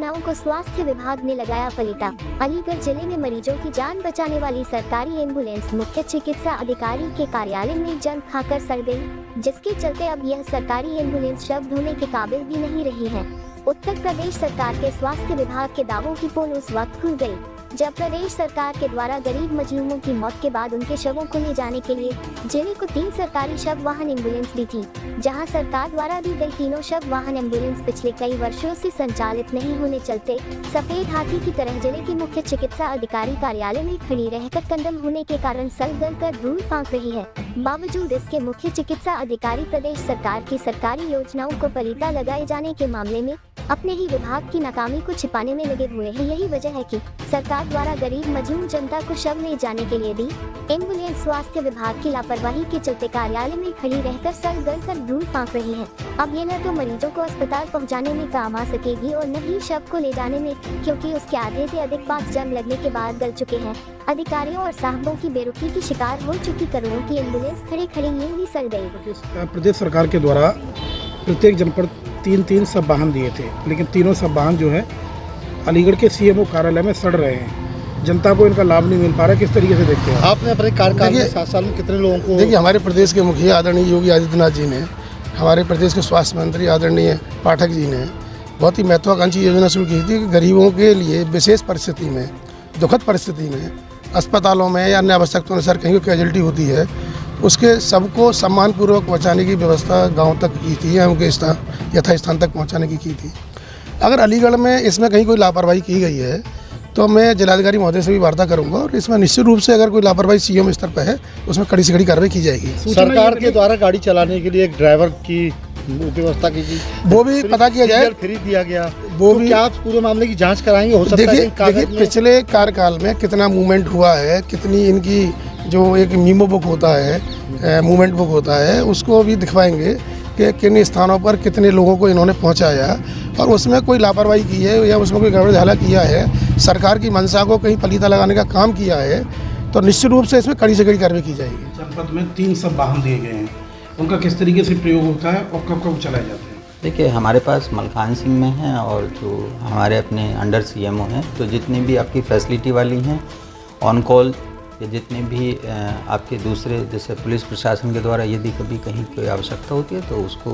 योजनाओं को स्वास्थ्य विभाग ने लगाया पलीता। अलीगढ़ जिले में मरीजों की जान बचाने वाली सरकारी एम्बुलेंस मुख्य चिकित्सा अधिकारी के कार्यालय में जंग खाकर सड़ गई, जिसके चलते अब यह सरकारी एम्बुलेंस शव ढोने के काबिल भी नहीं रही है। उत्तर प्रदेश सरकार के स्वास्थ्य विभाग के दावों की पोल उस वक्त खुल गई जब प्रदेश सरकार के द्वारा गरीब मजलूमों की मौत के बाद उनके शवों को ले जाने के लिए जिले को 3 सरकारी शव वाहन एम्बुलेंस दी थी। जहां सरकार द्वारा दी गई तीनों शव वाहन एम्बुलेंस पिछले कई वर्षों से संचालित नहीं होने चलते सफेद हाथी की तरह जिले के मुख्य चिकित्सा अधिकारी कार्यालय में खड़ी रहकर कंदम होने के कारण सड़ गल कर धूल फांक रही है। बावजूद इसके मुख्य चिकित्सा अधिकारी प्रदेश सरकार की सरकारी योजनाओं को पलीता लगाए जाने के मामले में अपने ही विभाग की नाकामी को छिपाने में लगे हुए हैं। यही वजह है कि सरकार द्वारा गरीब मजलूम जनता को शव ले जाने के लिए दी एम्बुलेंस स्वास्थ्य विभाग की लापरवाही के चलते कार्यालय में खड़ी रहकर सड़ गल कर धूल फांक रही है। अब ये न तो मरीजों को अस्पताल पहुंचाने में काम आ सकेगी और न ही शव को ले जाने में, क्योंकि उसके आधे से अधिक पार्ट जंग लगने के बाद गल चुके हैं। अधिकारियों और साहबों की बेरुखी की शिकार हो चुकी करोड़ों की एम्बुलेंस खड़े खड़े यूं ही सड़ गई। प्रदेश सरकार के द्वारा प्रत्येक जनपद 3 सब वाहन दिए थे, लेकिन तीनों सब वाहन जो है अलीगढ़ के सीएमओ कार्यालय में सड़ रहे हैं। जनता को इनका लाभ नहीं मिल पा रहा। किस तरीके से देखते हैं आपने अपने कार्यकाल में 7 साल में कितने लोगों को? देखिए, हमारे प्रदेश के मुखिया आदरणीय योगी आदित्यनाथ जी ने, हमारे प्रदेश के स्वास्थ्य मंत्री आदरणीय पाठक जी ने बहुत ही महत्वाकांक्षी योजना शुरू की थी कि गरीबों के लिए विशेष परिस्थिति में, दुखद परिस्थिति में, अस्पतालों में या अन्य आवश्यकताओं अनुसार कहीं कैजुअल्टी होती है, उसके सबको सम्मानपूर्वक पहुंचाने की व्यवस्था गांव तक की थी या उनके यथा स्थान तक पहुंचाने की थी। अगर अलीगढ़ में इसमें कहीं कोई लापरवाही की गई है तो मैं जिलाधिकारी महोदय से भी वार्ता करूंगा और इसमें निश्चित रूप से अगर कोई लापरवाही सीएम स्तर पर है उसमें कड़ी से कड़ी कार्रवाई की जाएगी। सरकार के द्वारा गाड़ी चलाने के लिए एक ड्राइवर की व्यवस्था की गई, वो भी पता किया जाए, फ्री दिया गया, वो तो भी। क्या आप पूरे मामले की जाँच कराएंगे? हो सकता है देखिए पिछले कार्यकाल में कितना मूवमेंट हुआ है, कितनी इनकी जो एक मीमो बुक होता है, मूवमेंट बुक होता है, उसको भी दिखवाएंगे कि किन स्थानों पर कितने लोगों को इन्होंने पहुंचाया और उसमें कोई लापरवाही की है या उसमें कोई गड़बड़ झाला किया है, सरकार की मंशा को कहीं पलीता लगाने का काम किया है, तो निश्चित रूप से इसमें कड़ी से कड़ी कार्रवाई की जाएगी। जनपद में 3 सब वाहन दिए गए हैं, उनका किस तरीके से प्रयोग होता है और कब कब चलाए जाते हैं? देखिए, हमारे पास मलखान सिंह में हैं और जो हमारे अपने अंडर सीएमओ हैं, तो जितनी भी आपकी फैसिलिटी वाली हैं ऑन कॉल या जितने भी आपके दूसरे जैसे पुलिस प्रशासन के द्वारा यदि कभी कहीं कोई आवश्यकता होती है तो उसको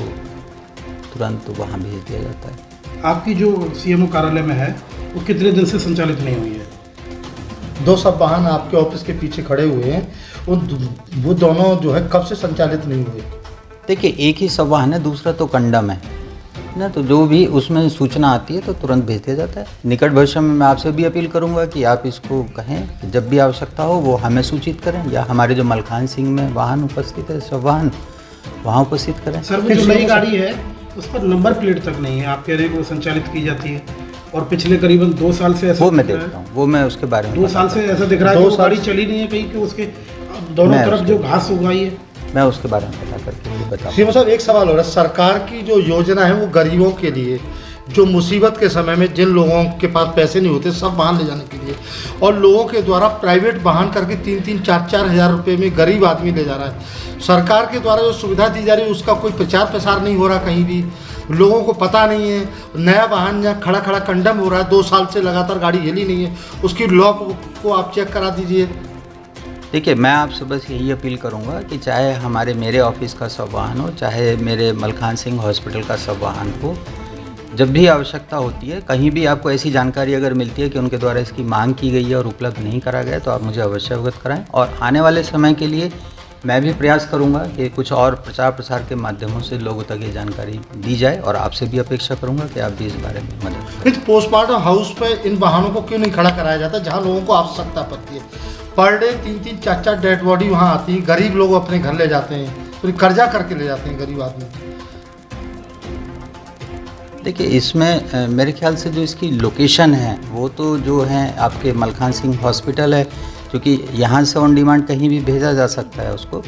तुरंत वहाँ भेज दिया जाता है। आपकी जो सीएमओ कार्यालय में है वो कितने दिन से संचालित नहीं हुई है? 2 सब वाहन आपके ऑफिस के पीछे खड़े हुए हैं, वो दोनों जो है कब से संचालित नहीं हुए? देखिए, एक ही सब वाहन है, दूसरा तो कंडम है ना, तो जो भी उसमें सूचना आती है तो तुरंत भेज दिया जाता है। निकट भविष्य में मैं आपसे भी अपील करूंगा कि आप इसको कहें, जब भी आवश्यकता हो वो हमें सूचित करें या हमारे जो मलखान सिंह में वाहन उपस्थित है, सब वाहन वहाँ उपस्थित करें। सर, वो जो नई गाड़ी है उस पर नंबर प्लेट तक नहीं है, आप कह रहे हैं वो संचालित की जाती है और पिछले करीबन 2 साल से ऐसा वो मैं देखता हूँ, वो मैं उसके बारे में 2 साल से ऐसा दिख रहा है कि गाड़ी चली नहीं है कहीं कि उसके दोनों तरफ जो घास उगाई है। मैं उसके बारे में पता करके बताऊँ। सीएम साहब, एक सवाल हो रहा है, सरकार की जो योजना है वो गरीबों के लिए, जो मुसीबत के समय में जिन लोगों के पास पैसे नहीं होते सब वाहन ले जाने के लिए, और लोगों के द्वारा प्राइवेट वाहन करके 3-3, 4-4 हज़ार रुपये में गरीब आदमी ले जा रहा है। सरकार के द्वारा जो सुविधा दी जा रही है उसका कोई प्रचार प्रसार नहीं हो रहा, कहीं भी लोगों को पता नहीं है। नया वाहन यहाँ खड़ा खड़ा कंडम हो रहा है, 2 साल से लगातार गाड़ी हिली नहीं है, उसकी लॉक को आप चेक करा दीजिए। देखिए, मैं आपसे बस यही अपील करूंगा कि चाहे मेरे ऑफिस का सब वाहन हो, चाहे मेरे मलखान सिंह हॉस्पिटल का सब वाहन हो, जब भी आवश्यकता होती है, कहीं भी आपको ऐसी जानकारी अगर मिलती है कि उनके द्वारा इसकी मांग की गई है और उपलब्ध नहीं करा गया, तो आप मुझे अवश्य अवगत कराएं। और आने वाले समय के लिए मैं भी प्रयास करूंगा कि कुछ और प्रचार प्रसार के माध्यमों से लोगों तक ये जानकारी दी जाए और आपसे भी अपेक्षा करूंगा कि आप भी इस बारे में मदद करें। पोस्टमार्टम हाउस पे इन वाहनों को क्यों नहीं खड़ा कराया जाता जहाँ लोगों को आवश्यकता पड़ती है? पर डे 3-3, 4-4 डेड बॉडी वहाँ आती है, गरीब लोग अपने घर ले जाते हैं, तो कर्जा करके ले जाते हैं गरीब आदमी। देखिए, इसमें मेरे ख्याल से जो इसकी लोकेशन है वो तो जो है आपके मलखान सिंह हॉस्पिटल है, क्योंकि यहाँ से ऑन डिमांड कहीं भी भेजा जा सकता है उसको,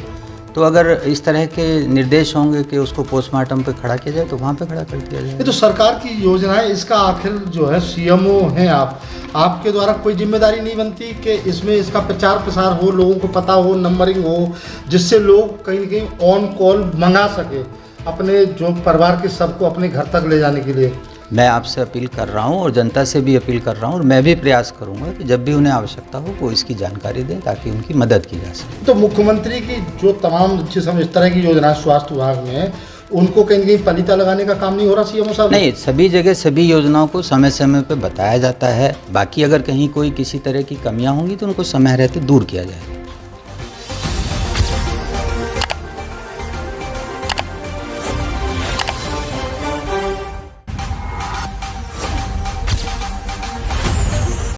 तो अगर इस तरह के निर्देश होंगे कि उसको पोस्टमार्टम पे खड़ा किया जाए तो वहाँ पे खड़ा कर दिया जाए। ये तो सरकार की योजना है, इसका आखिर जो है सीएमओ हैं आपके द्वारा कोई जिम्मेदारी नहीं बनती कि इसमें इसका प्रचार प्रसार हो, लोगों को पता हो, नंबरिंग हो, जिससे लोग कहीं न कहीं ऑन कॉल मंगा सके अपने जो परिवार के सबको अपने घर तक ले जाने के लिए। मैं आपसे अपील कर रहा हूँ और जनता से भी अपील कर रहा हूँ, और मैं भी प्रयास करूँगा कि जब भी उन्हें आवश्यकता हो वो इसकी जानकारी दें ताकि उनकी मदद की जा सके। तो मुख्यमंत्री की जो तमाम जिस हम इस तरह की योजना स्वास्थ्य विभाग में, उनको कहीं न कहीं पलीता लगाने का काम नहीं हो रहा सीएमओ साहब? नहीं, सभी जगह सभी योजनाओं को समय समय पर बताया जाता है। बाकी अगर कहीं कोई किसी तरह की कमियां होंगी तो उनको समय रहते दूर किया जाए।